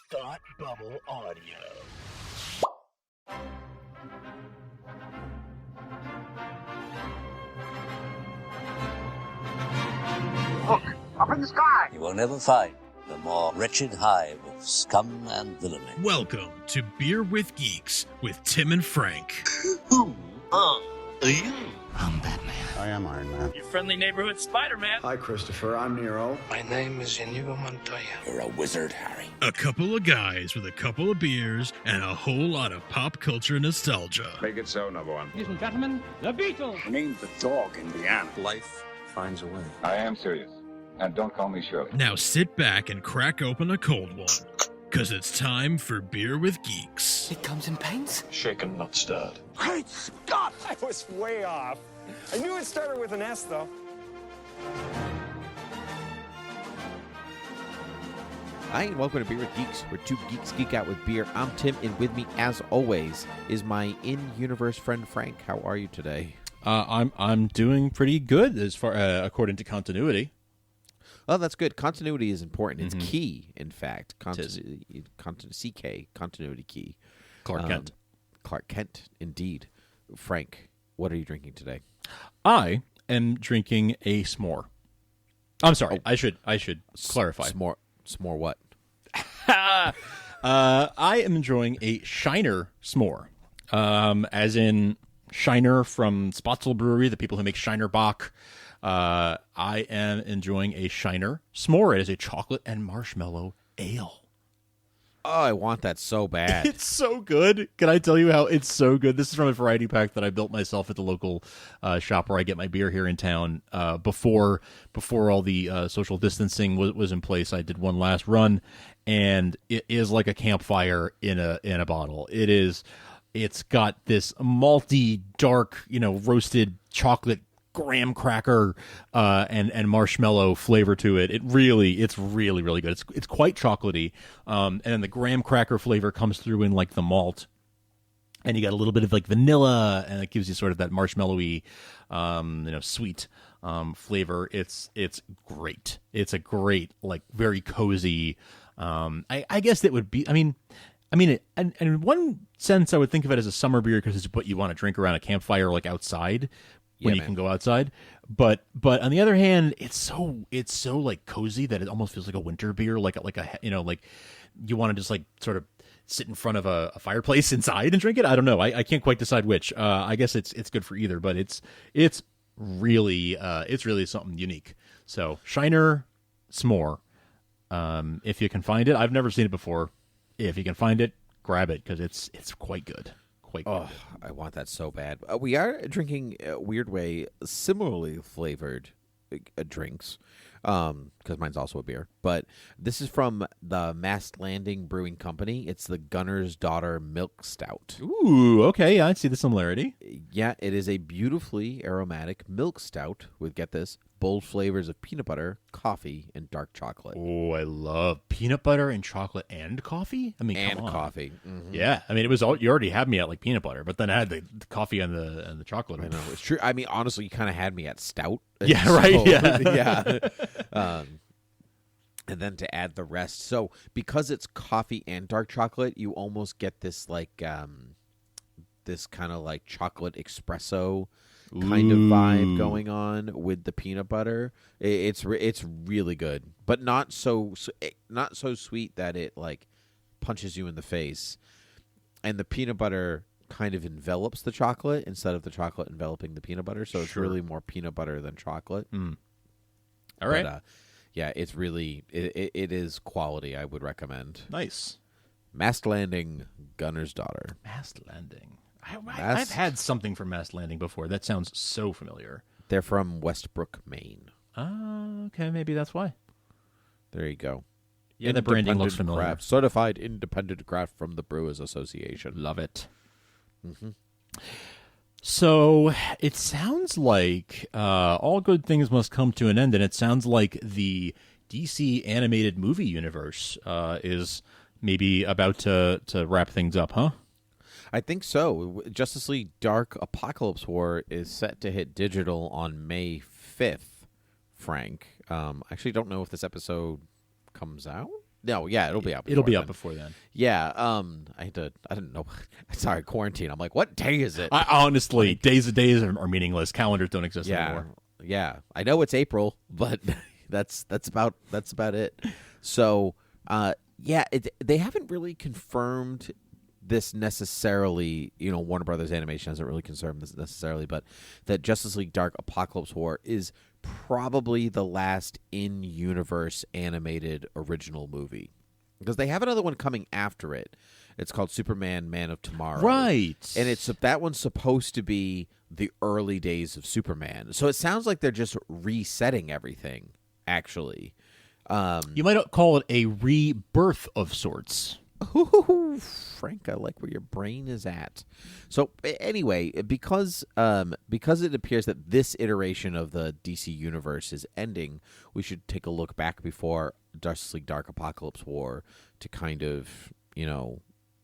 Thought Bubble Audio. Look, up in the sky! You will never find the more wretched hive of scum and villainy. Welcome to Beer with Geeks with Tim and Frank. Who are you? I'm Batman. I am Iron Man. Your friendly neighborhood Spider-Man. Hi, Christopher. I'm Nero. My name is Inigo Montoya. You're a wizard, Harry. A couple of guys with a couple of beers and a whole lot of pop culture nostalgia. Make it so, number one. Ladies and gentlemen, the Beatles. I named the dog Indiana. Life finds a way. I am serious. And don't call me Shirley. Now sit back and crack open a cold one, because it's time for Beer with Geeks. It comes in paints. Shaken, not stirred. Great Scott! I was way off. I knew it started with an S, though. Hi, and welcome to Beer with Geeks, where two geeks geek out with beer. I'm Tim, and with me, as always, is my in-universe friend Frank. How are you today? I'm doing pretty good as far according to continuity. Oh, that's good. Continuity is important. It's key, in fact. Continuity key. Clark Kent. Clark Kent, indeed. Frank, what are you drinking today? I am drinking a s'more. I'm sorry. I should clarify. S'more what? I am enjoying a Shiner s'more, as in Shiner from Spotswood Brewery, the people who make Shiner Bock. I am enjoying a Shiner s'more. It is a chocolate and marshmallow ale. Oh, I want that so bad. It's so good. Can I tell you how it's so good? This is from a variety pack that I built myself at the local shop where I get my beer here in town. Before all the social distancing was in place, I did one last run, and it is like a campfire in a bottle. It's got this malty, dark, roasted chocolate graham cracker and marshmallow flavor to it. It's really good. It's quite chocolatey, and then the graham cracker flavor comes through in like the malt, and you got a little bit of like vanilla, and it gives you sort of that marshmallowy, sweet flavor. It's great. It's a great, like, very cozy. I guess it would be. I mean, and in one sense, I would think of it as a summer beer because it's what you want to drink around a campfire, like outside. When you can go outside, but on the other hand, it's so like cozy that it almost feels like a winter beer, like you want to just like sort of sit in front of a fireplace inside and drink it. I don't know. I can't quite decide which. I guess it's good for either, but it's really something unique. So Shiner s'more, if you can find it. I've never seen it before. If you can find it, grab it because it's quite good. Oh, I want that so bad. We are drinking weird way similarly flavored drinks, because mine's also a beer. But this is from the Mast Brewing Company. It's the Gunner's Daughter Milk Stout. Ooh, okay, I see the similarity. Yeah, it is a beautifully aromatic milk stout with, get this, bold flavors of peanut butter, coffee, and dark chocolate. Oh, I love peanut butter and chocolate and coffee. I mean, and come on. Coffee. Mm-hmm. Yeah, I mean, it was all, you already had me at like peanut butter, but then I had the coffee and the chocolate. I know, it's true. I mean, honestly, you kind of had me at stout. Yeah, right. Yeah. And then to add the rest. So because it's coffee and dark chocolate, you almost get this like this kind of like chocolate espresso kind of vibe going on with the peanut butter. It's really good, but not so sweet that it like punches you in the face. And the peanut butter kind of envelops the chocolate instead of the chocolate enveloping the peanut butter. So it's really more peanut butter than chocolate. All right. But, yeah, it's really it is quality. I would recommend. Nice. Mast Landing, Gunner's Daughter. Mast Landing. I've had something from Mast Landing before. That sounds so familiar. They're from Westbrook, Maine. Okay, maybe that's why. There you go. Yeah, the branding looks familiar. Craft, certified independent craft from the Brewers Association. Love it. Mm-hmm. So it sounds like all good things must come to an end, and it sounds like the DC animated movie universe is maybe about to wrap things up, huh? I think so. Justice League Dark Apocalypse War is set to hit digital on May 5th, Frank. I actually don't know if this episode comes out. No, yeah, it'll be out. It'll be then. up before then. Yeah. I didn't know. Sorry, quarantine. I'm like, what day is it? I honestly, days are meaningless. Calendars don't exist anymore. Yeah. I know it's April, but that's about it. So, they haven't really confirmed this necessarily. Warner Brothers Animation hasn't really confirmed this necessarily, but that Justice League Dark Apocalypse War is probably the last in-universe animated original movie, because they have another one coming after it. It's called Superman Man of Tomorrow, right? And that one's supposed to be the early days of Superman. So it sounds like they're just resetting everything, actually. You might call it a rebirth of sorts. Ooh, Frank, I like where your brain is at. So anyway, because it appears that this iteration of the DC universe is ending, we should take a look back before Justice League Dark Apocalypse War to kind of,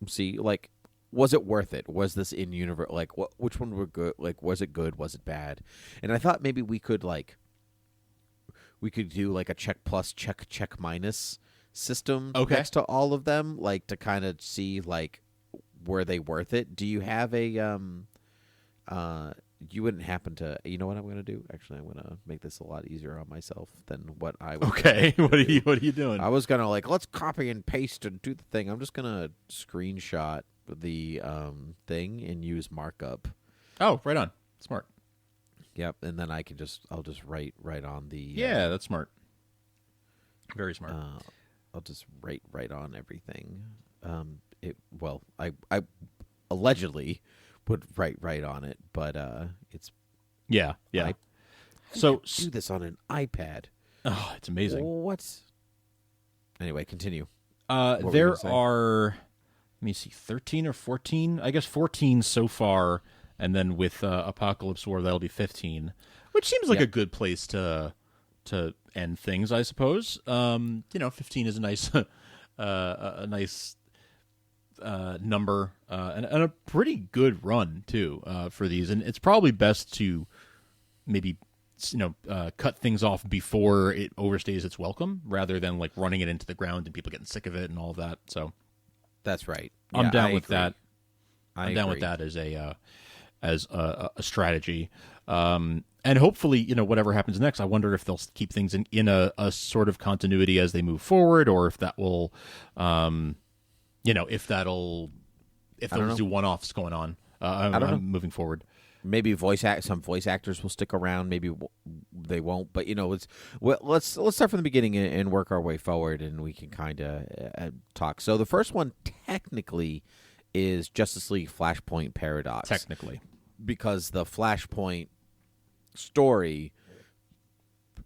see, like, was it worth it? Was this in universe? Like, which one were good? Like, was it good? Was it bad? And I thought maybe we could do like a check plus, check minus system next to all of them, like, to kind of see, like, were they worth it? Do you have a you wouldn't happen to, you know what I'm going to do? Actually, I'm going to make this a lot easier on myself than what I would. Okay, what are you doing? I was going to, like, let's copy and paste and do the thing. I'm just going to screenshot the thing and use markup. Oh, right on. Smart. Yep, and then I'll just write right on the Yeah, that's smart. Very smart. I'll just write right on everything. I allegedly would write right on it, but it's yeah. So do this on an iPad. Oh, it's amazing. What? Anyway, continue. There are, let me see, 13 or 14. I guess 14 so far, and then with Apocalypse War that'll be 15, which seems like a good place to end things, I suppose. 15 is a nice number and a pretty good run too for these, and it's probably best to maybe cut things off before it overstays its welcome, rather than like running it into the ground and people getting sick of it and all of that. So that's right. I'm down with agree. that. I'm down with that as a strategy. And hopefully, whatever happens next, I wonder if they'll keep things in a sort of continuity as they move forward, or if that will, if they'll do one-offs going on I don't know. moving forward. Maybe some voice actors will stick around. Maybe they won't. But let's start from the beginning and work our way forward, and we can kind of talk. So the first one technically is Justice League Flashpoint Paradox. Technically, because the Flashpoint story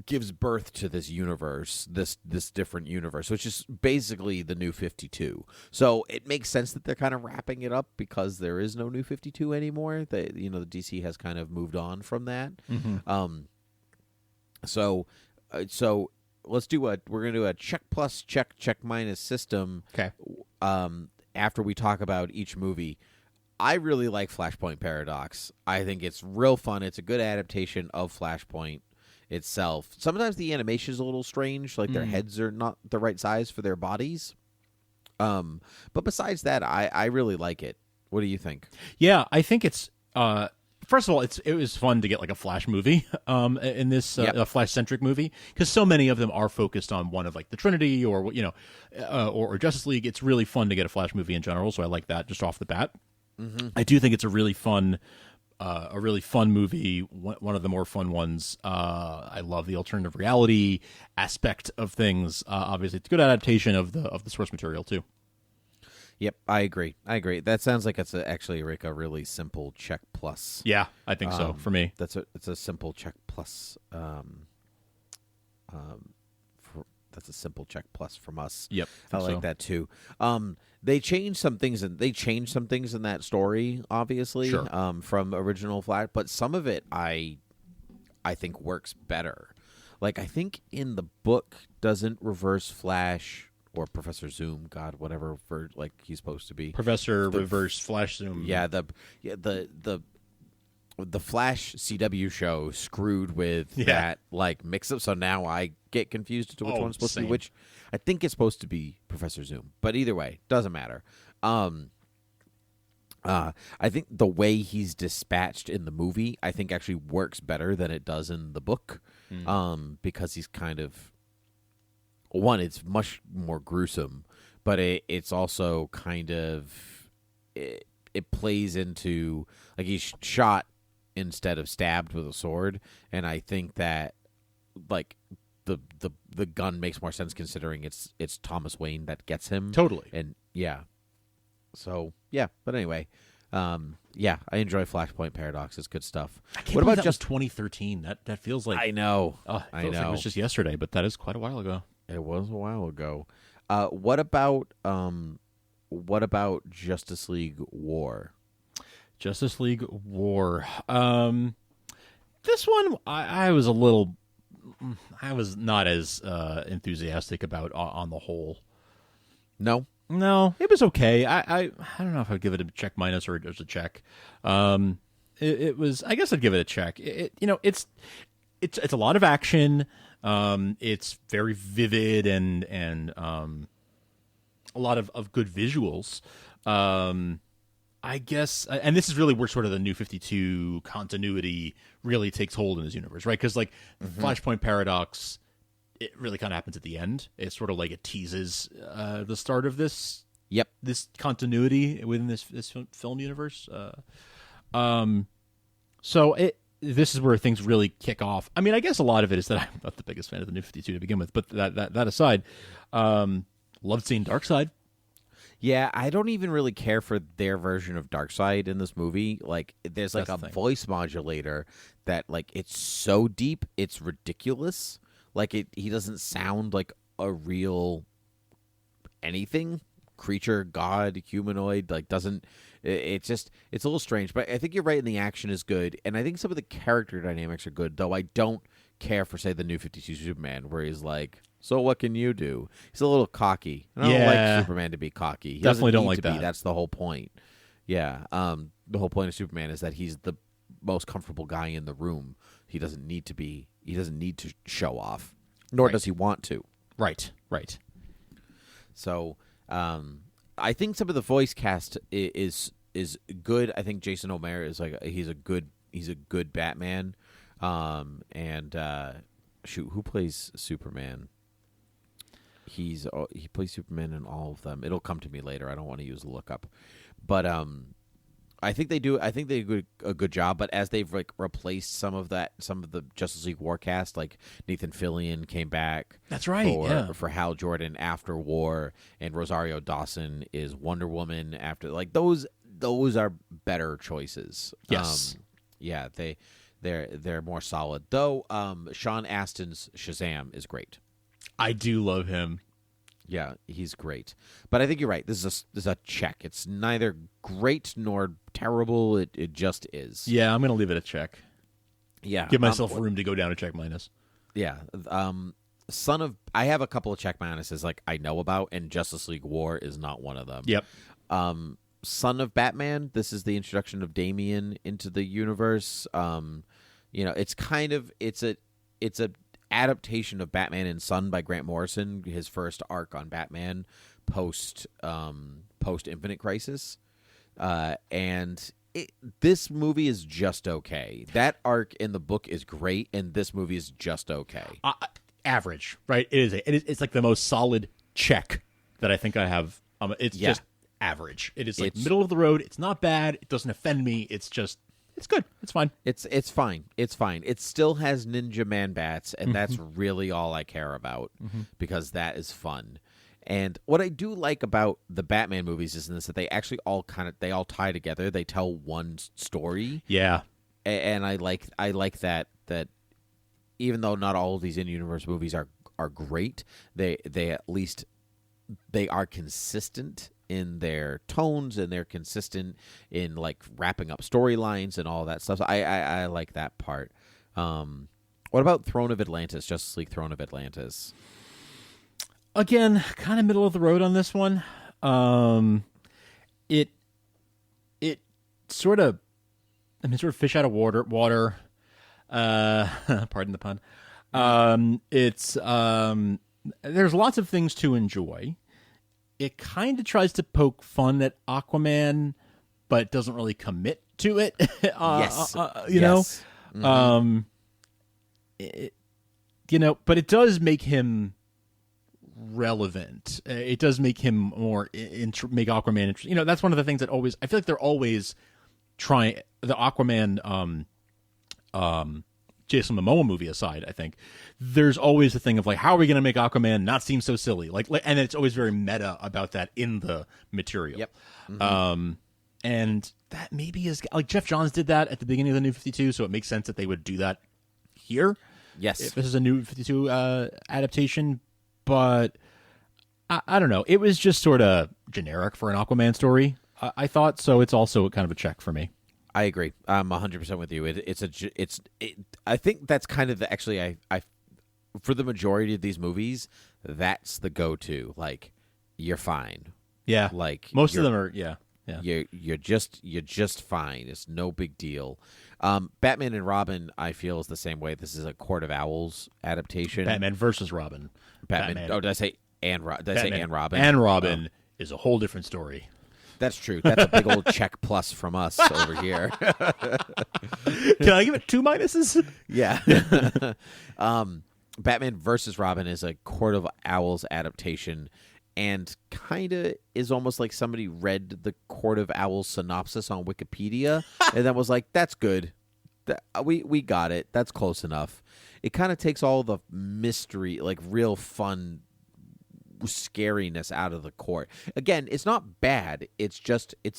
gives birth to this universe, this different universe, which is basically the New 52. So it makes sense that they're kind of wrapping it up, because there is no New 52 anymore. The DC has kind of moved on from that. Mm-hmm. So we're gonna do a check plus, check minus system. Okay. After we talk about each movie. I really like Flashpoint Paradox. I think it's real fun. It's a good adaptation of Flashpoint itself. Sometimes the animation is a little strange, like their heads are not the right size for their bodies. But besides that, I really like it. What do you think? Yeah, I think it's first of all, it was fun to get like a Flash movie in this a Flash centric movie, because so many of them are focused on one of like the Trinity or or Justice League. It's really fun to get a Flash movie in general, so I like that just off the bat. Mm-hmm. I do think it's a really fun movie. One of the more fun ones. I love the alternative reality aspect of things. Obviously, it's a good adaptation of the source material too. Yep, I agree. That sounds like it's actually like a really simple check plus. Yeah, I think so for me. It's a simple check plus. That's a simple check plus from us. Yep, I like that too. They changed some things, in that story, obviously, sure. From original Flash, but some of it I think works better. Like, I think in the book, doesn't Reverse Flash or Professor Zoom, God, whatever for like he's supposed to be, Professor Reverse Flash Zoom. Yeah, the Flash CW show screwed with that like mix up. So now I get confused as to which one's supposed to be which. I think it's supposed to be Professor Zoom, but either way, doesn't matter. I think the way he's dispatched in the movie, I think actually works better than it does in the book, because he's kind of one. It's much more gruesome, but it's also kind of it plays into like he's shot instead of stabbed with a sword, and I think that like the gun makes more sense considering it's Thomas Wayne that gets him Totally. and so yeah, but anyway, I enjoy Flashpoint Paradox. It's good stuff. I can't believe that was 2013? That feels like I know. It I feels know. like it was just yesterday, but that is quite a while ago. It was a while ago. What about Justice League War? Justice League War. This one I was not as enthusiastic about on the whole. No, it was okay. I don't know if I'd give it a check minus or just a check. It was. I guess I'd give it a check. It's a lot of action. It's very vivid and a lot of good visuals. I guess, and this is really where sort of the New 52 continuity really takes hold in this universe, right? Because like Flashpoint Paradox, it really kind of happens at the end. It's sort of like it teases the start of this continuity within this film universe. So this is where things really kick off. I mean, I guess a lot of it is that I'm not the biggest fan of the New 52 to begin with, but that aside, loved seeing Darkseid. Yeah, I don't even really care for their version of Darkseid in this movie. Like, there's like a voice modulator that, like, it's so deep, it's ridiculous. Like, he doesn't sound like a real anything, creature, god, humanoid. Like, doesn't it's a little strange. But I think you're right, and the action is good, and I think some of the character dynamics are good. Though I don't care for, say, the New 52 Superman, where he's like, so what can you do? He's a little cocky. And I don't like Superman to be cocky. He definitely don't need like to that. Be. That's the whole point. Yeah. The whole point of Superman is that he's the most comfortable guy in the room. He doesn't need to be. He doesn't need to show off, nor does he want to. Right. So, I think some of the voice cast is good. I think Jason O'Mara is like he's a good Batman. Who plays Superman? He plays Superman in all of them. It'll come to me later. I don't want to use a lookup, but I think they do. I think they do a good job. But as they've like replaced some of the Justice League War cast, like Nathan Fillion came back. That's right. For Hal Jordan after War, and Rosario Dawson is Wonder Woman after. Like those are better choices. Yes. They're more solid. Though Sean Astin's Shazam is great. I do love him. Yeah, he's great. But I think you're right. This is a check. It's neither great nor terrible. It just is. Yeah, I'm going to leave it a check. Yeah. Give myself room to go down a check minus. Yeah. I have a couple of check minuses like I know about, and Justice League War is not one of them. Yep. Son of Batman, this is the introduction of Damian into the universe. It's a adaptation of Batman and Son by Grant Morrison, his first arc on Batman post Infinite Crisis, and this movie is just okay. That arc in the book is great, and this movie is just okay. Average, right? It's like the most solid check that I think I have. It's just average. It is like middle of the road. It's not bad. It doesn't offend me. It's good. It's fine. It's fine. It's fine. It still has Ninja Man bats, and that's really all I care about because that is fun. And what I do like about the Batman movies is that they actually all tie together. They tell one story. Yeah. And I like that even though not all of these in-universe movies are great, they at least they are consistent in their tones, and they're consistent in like wrapping up storylines and all that stuff. So I like that part. What about Throne of Atlantis, Justice League Throne of Atlantis? Again, kind of middle of the road on this one. It sort of I mean, sort of fish out of water. Pardon the pun. It's there's lots of things to enjoy. It kind of tries to poke fun at Aquaman, but doesn't really commit to it. Yes. You know, Mm-hmm. but it does make him relevant. It does make him more make Aquaman interesting. That's one of the things that always, I feel like they're always trying. The Aquaman Jason Momoa movie aside, I think there's always the thing of like, how are we going to make Aquaman not seem so silly? Like, and it's always very meta about that in the material. Yep. Mm-hmm. And that maybe is like Jeff Johns did that at the beginning of the New 52, so it makes sense that they would do that here. Yes, if this is a New 52 adaptation, but I don't know. It was just sort of generic for an Aquaman story, I thought. So it's also kind of a check for me. I agree. I'm 100% with you. I think that's kind of I for the majority of these movies, that's the go-to. Like, you're fine. Yeah. Like most of them are. Yeah. Yeah. You're just fine. It's no big deal. Batman and Robin, I feel, is the same way. This is a Court of Owls adaptation. Batman versus Robin. Batman. Oh, did I say and Did I say and Robin? And Robin is a whole different story. That's true. That's a big old check plus from us over here. Can I give it 2 minuses? Yeah. Batman versus Robin is a Court of Owls adaptation, and kind of is almost like somebody read the Court of Owls synopsis on Wikipedia and then was like, that's good. We got it. That's close enough. It kind of takes all the mystery, like real fun scariness out of the court. Again, it's not bad. It's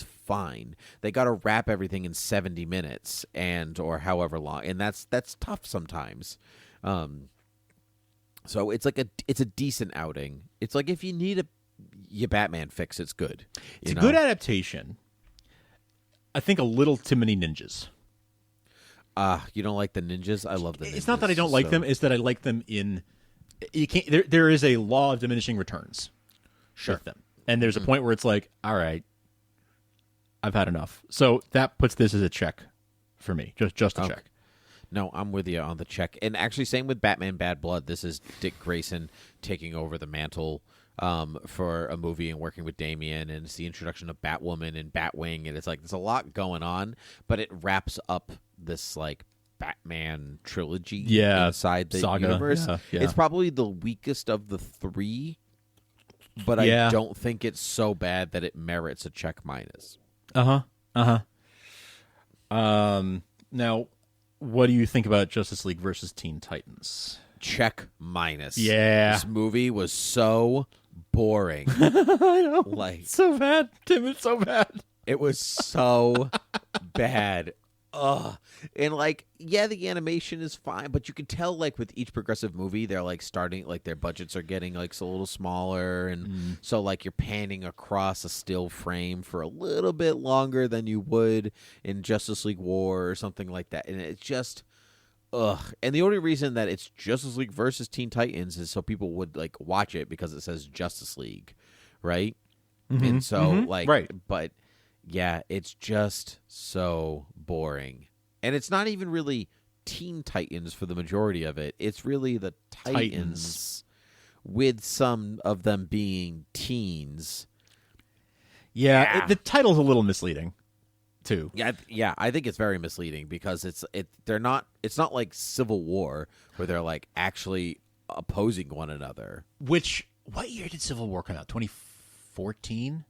fine. They got to wrap everything in 70 minutes or however long, and that's tough sometimes. So it's like it's a decent outing. It's like if you need your Batman fix, it's good. It's a good adaptation. I think a little too many ninjas. You don't like the ninjas? I love the ninjas. It's not that I don't like them, it's that I like them in you can't there is a law of diminishing returns with them. And there's a point where it's like, all right, I've had enough. So that puts this as a check for me. Just a check. No, I'm with you on the check. And actually, same with Batman Bad Blood. This is Dick Grayson taking over the mantle for a movie and working with Damian. And it's the introduction of Batwoman and Batwing. And it's like, there's a lot going on, but it wraps up this, like, Batman trilogy inside the saga universe. Yeah. It's probably the weakest of the three, but I don't think it's so bad that it merits a check minus. Now, what do you think about Justice League versus Teen Titans? Check minus. Yeah. This movie was so boring. I know. Like, so bad. Tim, it's so bad. It was so bad. Ugh. And like, the animation is fine, but you can tell like with each progressive movie, they're like starting, like their budgets are getting like a little smaller. And so like you're panning across a still frame for a little bit longer than you would in Justice League War or something like that. And it's just, ugh. And the only reason that it's Justice League versus Teen Titans is so people would like watch it because it says Justice League. Right. And so but yeah, it's just so boring. And it's not even really Teen Titans for the majority of it. It's really the Titans. With some of them being teens. Yeah. The title's a little misleading, too. Yeah, I think it's very misleading because it's not like Civil War where they're like actually opposing one another. What year did Civil War come out? 2014?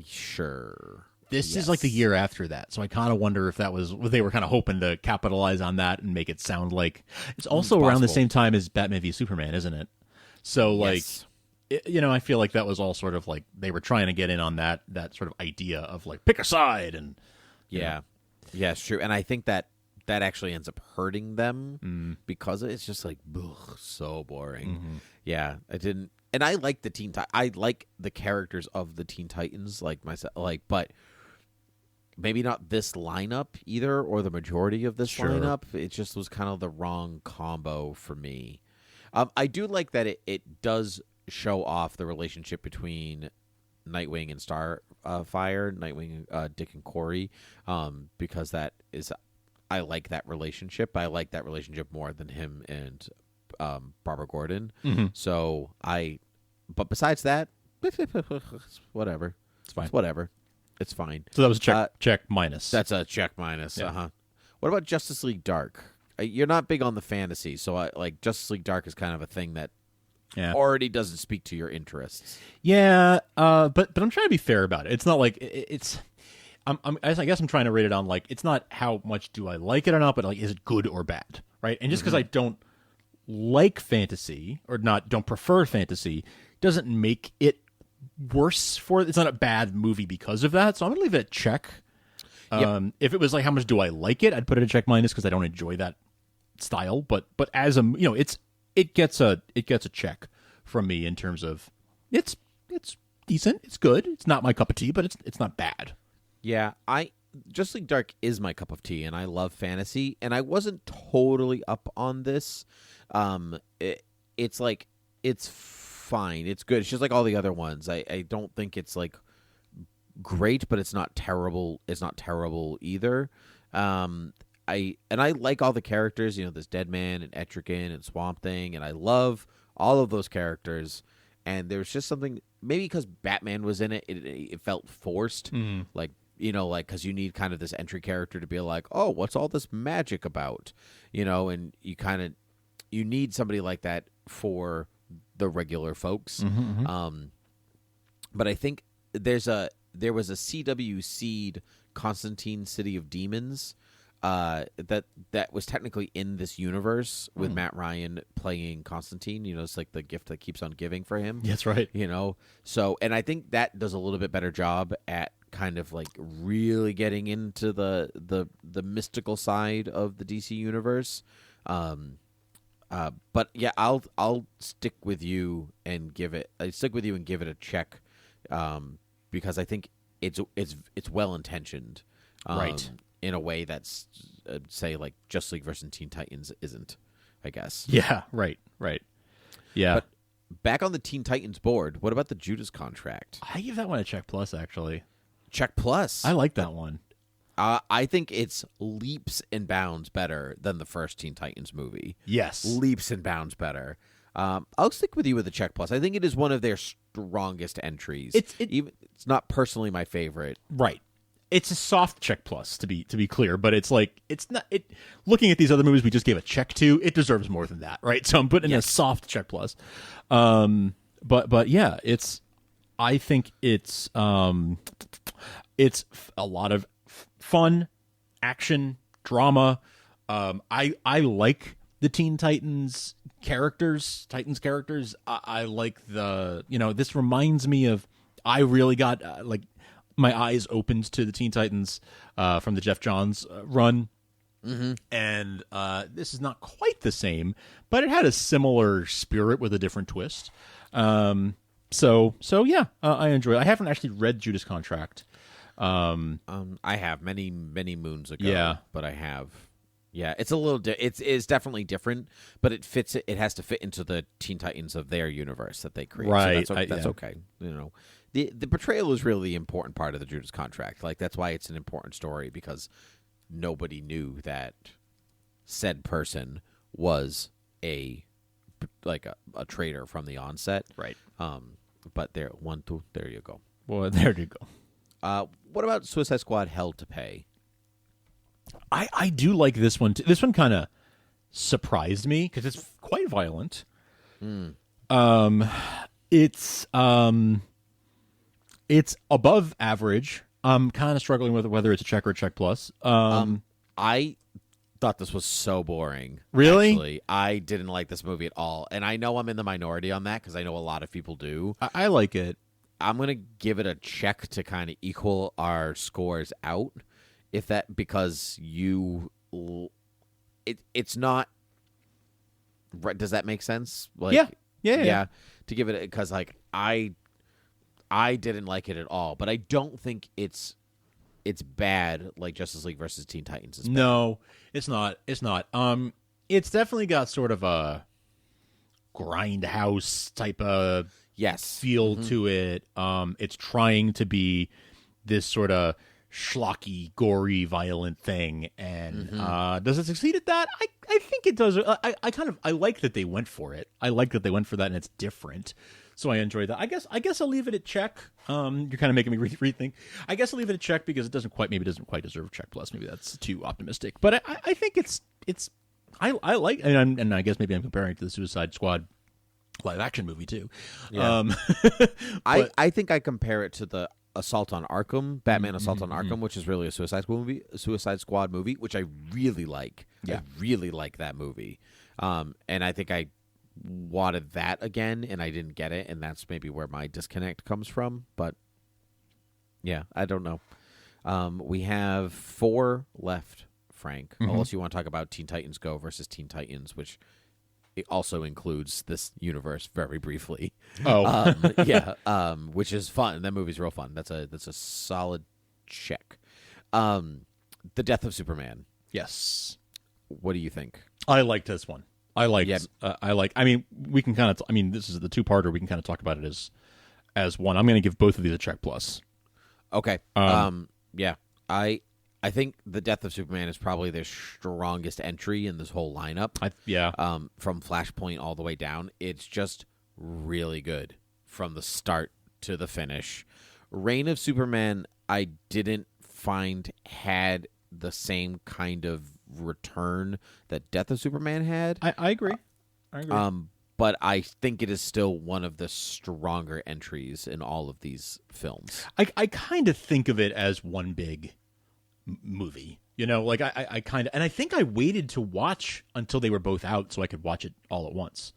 Sure. This is like the year after that, so I kind of wonder if that was they were kind of hoping to capitalize on that and make it sound like it's also around the same time as Batman v Superman, isn't it? So like, I feel like that was all sort of like they were trying to get in on that sort of idea of like pick a side and it's true, and I think that actually ends up hurting them because it's just like so boring. Yeah, I didn't, and I like I like the characters of the Teen Titans, like myself, but. Maybe not this lineup either, or the majority of this lineup. It just was kind of the wrong combo for me. I do like that it does show off the relationship between Nightwing and Starfire, Nightwing, Dick and Corey, because that is, I like that relationship. I like that relationship more than him and Barbara Gordon. So but besides that, whatever. It's fine. It's whatever. It's fine. So that was a check minus. That's a check minus. Yeah. What about Justice League Dark? You're not big on the fantasy, so like Justice League Dark is kind of a thing that already doesn't speak to your interests. Yeah, but I'm trying to be fair about it. It's not like it's. I guess I'm trying to rate it on like it's not how much do I like it or not, but like is it good or bad, right? And just because I don't like fantasy or don't prefer fantasy doesn't make it worse for it. It's not a bad movie because of that. So I'm gonna leave it at check. If it was like how much do I like it, I'd put it at check minus because I don't enjoy that style. But as a it gets a check from me in terms of it's decent, it's good. It's not my cup of tea, but it's not bad. Yeah, Justice League Dark is my cup of tea, and I love fantasy, and I wasn't totally up on this. It's like it's fine, it's good. It's just like all the other ones. I don't think it's like great, but it's not terrible. It's not terrible either. I like all the characters. There's Deadman and Etrigan and Swamp Thing, and I love all of those characters. And there's just something, maybe because Batman was in it, it felt forced. Like because you need kind of this entry character to be like, oh, what's all this magic about? And you need somebody like that for the regular folks. But I think there was a CW Seed Constantine City of Demons that was technically in this universe with Matt Ryan playing Constantine. It's like the gift that keeps on giving for him. That's right. So, and I think that does a little bit better job at kind of like really getting into the mystical side of the DC universe. But yeah, I'll stick with you and give it a check, because I think it's well intentioned, right, in a way that's say like Justice League versus Teen Titans isn't, I guess. Yeah, right. Yeah. But back on the Teen Titans board, what about the Judas Contract? I give that one a check plus, actually. Check plus. I like that one. I think it's leaps and bounds better than the first Teen Titans movie. Yes. Leaps and bounds better. I'll stick with you with the check plus. I think it is one of their strongest entries. It's not personally my favorite. Right. It's a soft check plus, to be clear, but it's like it's not. Looking at these other movies we just gave a check to, it deserves more than that, right? So I'm putting in a soft check plus. But yeah, I think it's a lot of fun, action, drama. I like the Teen Titans characters. I like this reminds me of. I really got my eyes opened to the Teen Titans from the Jeff Johns run. And this is not quite the same, but it had a similar spirit with a different twist. So yeah, I enjoy it. I haven't actually read Judas Contract. I have many moons ago. Yeah, but I have. Yeah, it's a little. It's definitely different, but it fits. It has to fit into the Teen Titans of their universe that they create. Right, so that's okay. The portrayal is really the important part of the Judas Contract. Like that's why it's an important story, because nobody knew that said person was a traitor from the onset. Right. But there you go. Well, there you go. What about Suicide Squad: Hell to Pay? I do like this one. This one kind of surprised me because it's quite violent. It's above average. I'm kind of struggling with whether it's a check or a check plus. I thought this was so boring. Really? Actually, I didn't like this movie at all, and I know I'm in the minority on that because I know a lot of people do. I like it. I'm gonna give it a check to kind of equal our scores out. Because it's not. Does that make sense? Yeah. To give it, because I didn't like it at all, but I don't think it's bad like Justice League versus Teen Titans is bad. No, it's not. It's not. It's definitely got sort of a grindhouse type of yes feel to it. It's trying to be this sort of schlocky, gory, violent thing, and does it succeed at that? I think it does. I like that they went for it. I like that they went for that, and it's different. So I enjoy that. I guess I'll leave it at check. You're kind of making me rethink. I guess I'll leave it at check because it doesn't quite deserve check plus. Maybe that's too optimistic. But I think it's I like, and I guess maybe I'm comparing it to the Suicide Squad live action movie too. Yeah. I think I compare it to the Assault on Arkham, Batman Assault on Arkham, which is really a Suicide Squad movie, which I really like. Yeah. I really like that movie. And I think I wanted that again, and I didn't get it, and that's maybe where my disconnect comes from. But yeah, I don't know. We have 4 left, Frank, unless you want to talk about Teen Titans Go versus Teen Titans, which it also includes this universe very briefly. Oh, which is fun. That movie's real fun. That's a solid check. The Death of Superman. yes. What do you think? I liked this one. I liked. Yeah. I mean, we can kind of. I mean, this is the 2-parter. We can kind of talk about it as one. I'm going to give both of these a check plus. Okay. Yeah. I think The Death of Superman is probably their strongest entry in this whole lineup. From Flashpoint all the way down, it's just really good from the start to the finish. Reign of Superman, I didn't find had the same kind of return that Death of Superman had. I agree. But I think it is still one of the stronger entries in all of these films. I kind of think of it as one big movie. You know, like I kind of, and I think I waited to watch until they were both out so I could watch it all at once.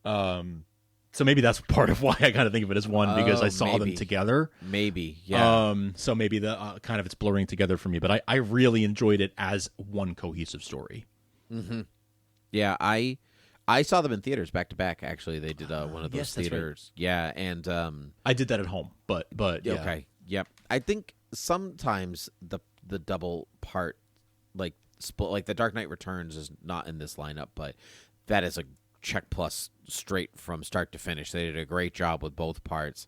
So maybe that's part of why I kind of think of it as one, because I saw them together. Maybe, yeah. So maybe the kind of it's blurring together for me, but I really enjoyed it as one cohesive story. Mm-hmm. Yeah, I saw them in theaters back to back. Actually, they did one of those yes, that's theaters. right. Yeah, and I did that at home, but yeah. Okay, yep. I think sometimes the double part, like split, like the Dark Knight Returns is not in this lineup, but that is a check plus straight from start to finish. They did a great job with both parts.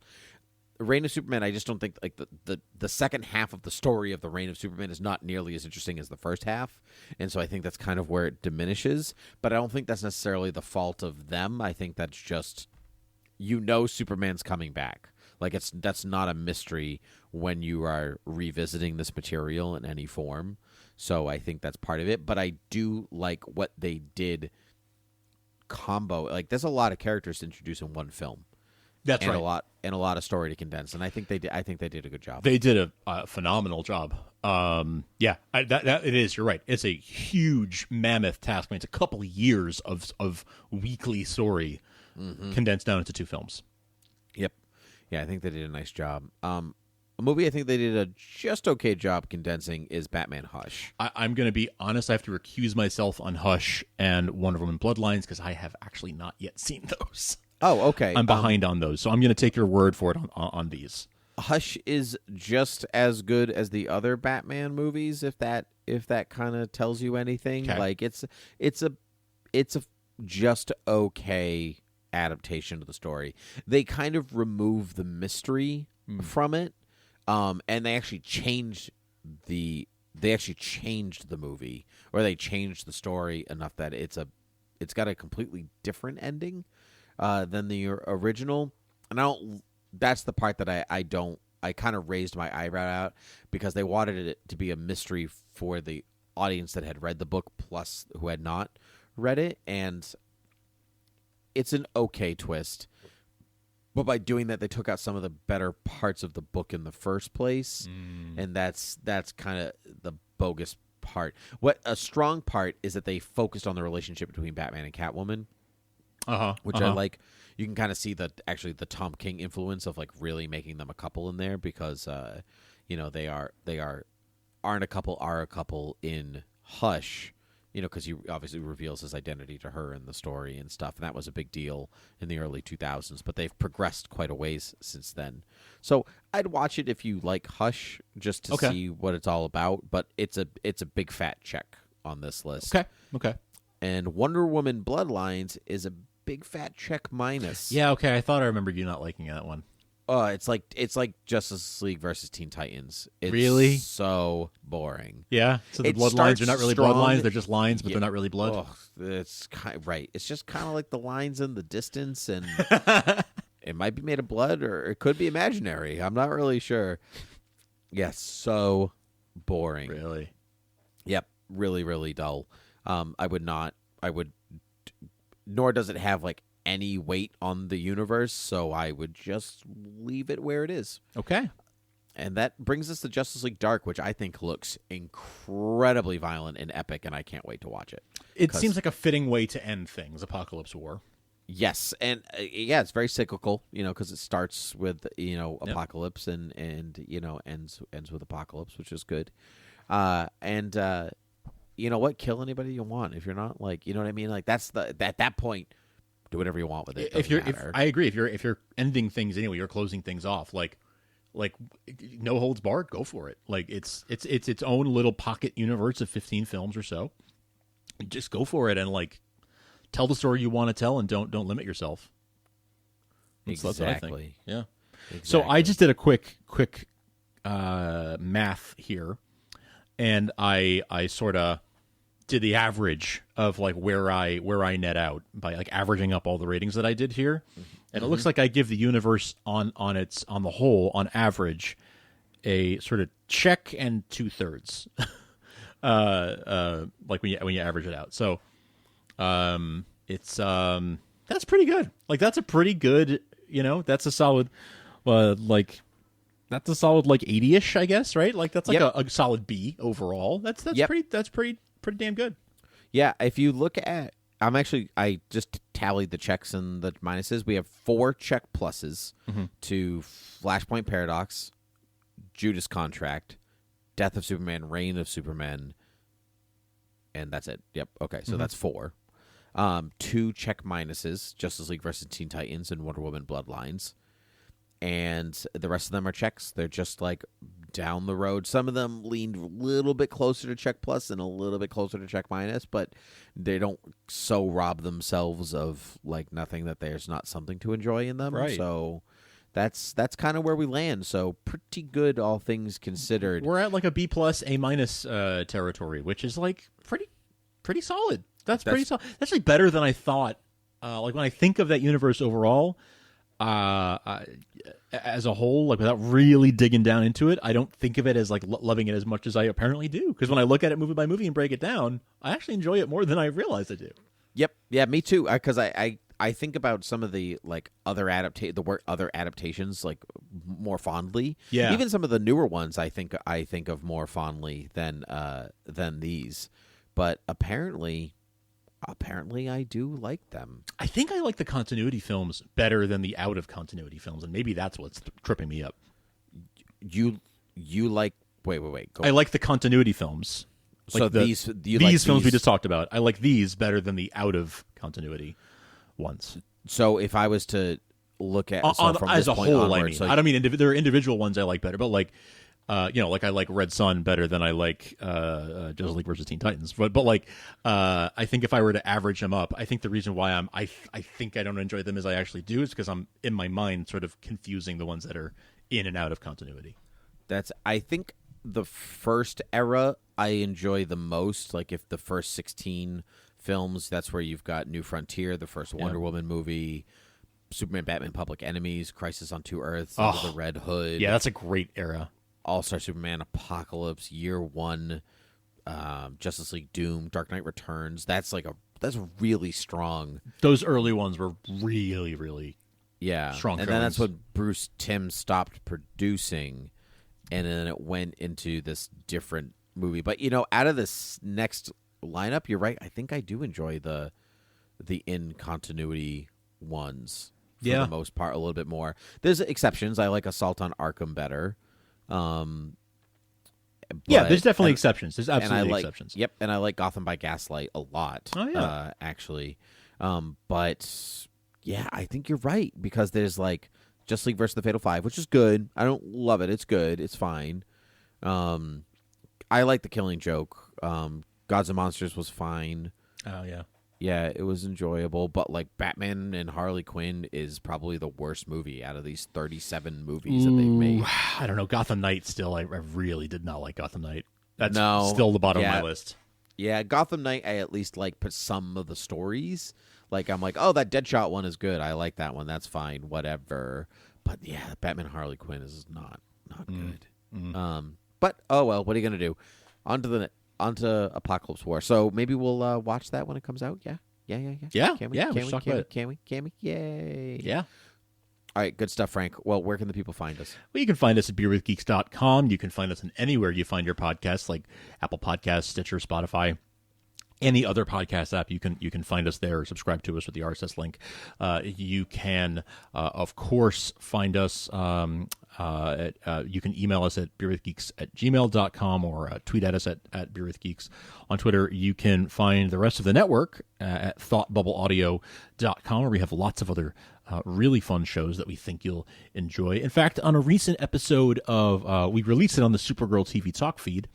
Reign of Superman, I just don't think like the second half of the story of the Reign of Superman is not nearly as interesting as the first half, and so I think that's kind of where it diminishes. But I don't think that's necessarily the fault of them. I think that's just, you know, Superman's coming back. Like that's not a mystery when you are revisiting this material in any form. So I think that's part of it. But I do like what they did combo. Like there's a lot of characters to introduce in one film. That's and right. A lot of story to condense, and I think they did a good job. They did a phenomenal job. That it is. You're right. It's a huge mammoth task. I mean, it's a couple of years of weekly story condensed down into 2 films. Yep. Yeah, I think they did a nice job. A movie I think they did a just okay job condensing is Batman Hush. I'm going to be honest. I have to recuse myself on Hush and Wonder Woman Bloodlines because I have actually not yet seen those. Oh, okay. I'm behind on those, so I'm going to take your word for it on these. Hush is just as good as the other Batman movies, if that kind of tells you anything. Okay. Like it's a just okay adaptation of the story. They kind of remove the mystery from it, and they actually changed the movie, or they changed the story enough that it's got a completely different ending than the original. And that's the part that I kind of raised my eyebrow at, because they wanted it to be a mystery for the audience that had read the book plus who had not read it, and it's an okay twist. But by doing that, they took out some of the better parts of the book in the first place, and that's kind of the bogus part. What a strong part is that they focused on the relationship between Batman and Catwoman, which I like. You can kind of see the Tom King influence of like really making them a couple in there, because they aren't a couple, are a couple in Hush, because he obviously reveals his identity to her in the story and stuff, and that was a big deal in the early 2000s. But they've progressed quite a ways since then. So I'd watch it if you like Hush, just to see what it's all about. But it's a big fat check on this list. Okay. And Wonder Woman Bloodlines is a big fat check minus. Yeah, okay. I thought I remembered you not liking that one. It's like Justice League versus Teen Titans. It's Really? so boring. Yeah. So the It blood lines are starts not really strong. blood lines; they're just lines, but Yeah. they're not really blood. It's right. It's just kind of like the lines in the distance, and it might be made of blood, or it could be imaginary. I'm not really sure. Yes, so boring. Really? Yep, really, really dull. Nor does it have like any weight on the universe, so I would just leave it where it is. Okay. And that brings us to Justice League Dark, which I think looks incredibly violent and epic, and I can't wait to watch it. It seems like a fitting way to end things, Apocalypse War. Yes, and yeah, it's very cyclical, because it starts with Apocalypse and ends with Apocalypse, which is good. You know what? Kill anybody you want. If you're not like, you know what I mean? Like that's at that point, do whatever you want with it. I agree. If you're ending things anyway, you're closing things off. Like no holds barred, go for it. Like it's its own little pocket universe of 15 films or so. Just go for it and like tell the story you want to tell and don't limit yourself. Exactly. That's what I think. Yeah. Exactly. So I just did a quick math here, and I sort of did the average of like where I net out by like averaging up all the ratings that I did here, and it looks like I give the universe on the whole on average a sort of check and 2/3, like when you average it out. So, it's that's pretty good. Like that's a pretty good. That's a solid, that's a solid like 80-ish, I guess, right? Like that's like a solid B overall. That's pretty damn good. Yeah, if you look at, I just tallied the checks and the minuses. We have 4 check pluses to Flashpoint Paradox, Judas Contract, Death of Superman, Reign of Superman, and that's it. Yep. Okay, so that's 4. 2 check minuses, Justice League versus Teen Titans and Wonder Woman Bloodlines. And the rest of them are checks. They're just like down the road. Some of them leaned a little bit closer to check plus and a little bit closer to check minus, but they don't so rob themselves of like nothing that there's not something to enjoy in them. Right. So that's kind of where we land. So pretty good, all things considered. We're at like a B plus, A minus territory, which is like pretty solid. That's pretty solid. That's actually better than I thought. Like when I think of that universe overall, as a whole, like without really digging down into it, I don't think of it as like loving it as much as I apparently do. Because when I look at it movie by movie and break it down, I actually enjoy it more than I realize I do. Yep. Yeah, me too. Because I think about some of the like other adaptations like more fondly. Yeah. Even some of the newer ones I think of more fondly than these. But apparently I do like them. I think I like the continuity films better than the out of continuity films, and maybe that's what's tripping me up. You like wait. Go I like the continuity films. So like these films we just talked about. I like these better than the out of continuity ones. So if I was to look at from as this a point whole, onwards, I don't mean there are individual ones I like better, but like like I like Red Sun better than I like Justice League versus Teen Titans. But like I think if I were to average them up, I think the reason why I think I don't enjoy them as I actually do is because I'm in my mind sort of confusing the ones that are in and out of continuity. I think the first era I enjoy the most. Like if the first 16 films, that's where you've got New Frontier, the first Wonder Woman movie, Superman, Batman, Public Enemies, Crisis on Two Earths, Under the Red Hood. Yeah, that's a great era. All-Star Superman, Apocalypse, Year One, Justice League Doom, Dark Knight Returns. That's really strong. Those early ones were really, really strong. And then that's when Bruce Timm stopped producing, and then it went into this different movie. But out of this next lineup, you're right. I think I do enjoy the in continuity ones for the most part a little bit more. There's exceptions. I like Assault on Arkham better. There's definitely exceptions. There's absolutely exceptions. Yep, and I like Gotham by Gaslight a lot. Oh yeah, actually, but yeah, I think you're right because there's like Justice League versus the Fatal Five, which is good. I don't love it. It's good. It's fine. I like The Killing Joke. Gods and Monsters was fine. Oh yeah. Yeah, it was enjoyable, but like Batman and Harley Quinn is probably the worst movie out of these 37 movies that they've made. I don't know. Gotham Knight still, I really did not like Gotham Knight. That's No, still the bottom yeah. of my list. Yeah, Gotham Knight, I at least like put some of the stories. Like, I'm like, oh, that Deadshot one is good. I like that one. That's fine. Whatever. But yeah, Batman Harley Quinn is not good. But oh well, what are you gonna do? On to Apocalypse War. So maybe we'll watch that when it comes out. Yeah. Yeah, Can we? yeah, Can we we? should talk Can about we? it. Can we? Yay! Yeah. All right, good stuff, Frank. Well, where can the people find us? Well, you can find us at beerwithgeeks.com. You can find us in anywhere you find your podcasts, like Apple Podcasts, Stitcher, Spotify. Any other podcast app, you can find us there. Subscribe to us with the RSS link. You can, of course, find us. You can email us at beerwithgeeks@gmail.com or tweet at us at beerwithgeeks on Twitter. You can find the rest of the network at thoughtbubbleaudio.com, where we have lots of other really fun shows that we think you'll enjoy. In fact, on a recent episode of, we released it on the Supergirl TV Talk feed.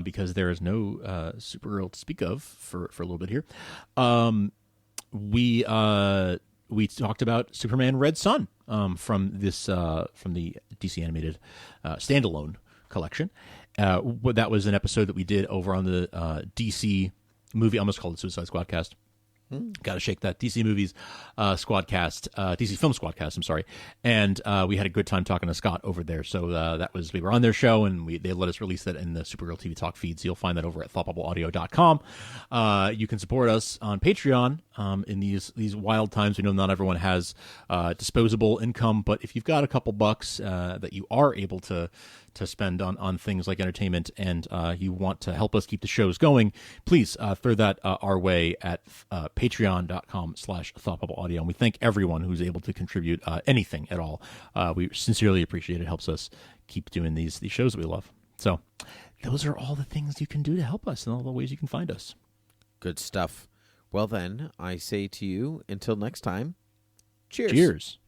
Because there is no Supergirl to speak of for a little bit here. We talked about Superman Red Son from the DC animated standalone collection. That was an episode that we did over on the DC movie. I almost called it Suicide Squadcast. Got to shake that DC movies Squadcast, DC Film Squadcast. I'm sorry, and we had a good time talking to Scott over there. So we were on their show, and they let us release that in the Supergirl TV Talk feed. So you'll find that over at thoughtbubbleaudio.com. You can support us on Patreon in these wild times. We know not everyone has disposable income, but if you've got a couple bucks that you are able to spend on things like entertainment, and you want to help us keep the shows going, please throw that our way at patreon.com/thoughtbubbleaudio. And we thank everyone who's able to contribute anything at all. We sincerely appreciate it. It helps us keep doing these shows that we love. So those are all the things you can do to help us and all the ways you can find us. Good stuff. Well then, I say to you, until next time, cheers. Cheers.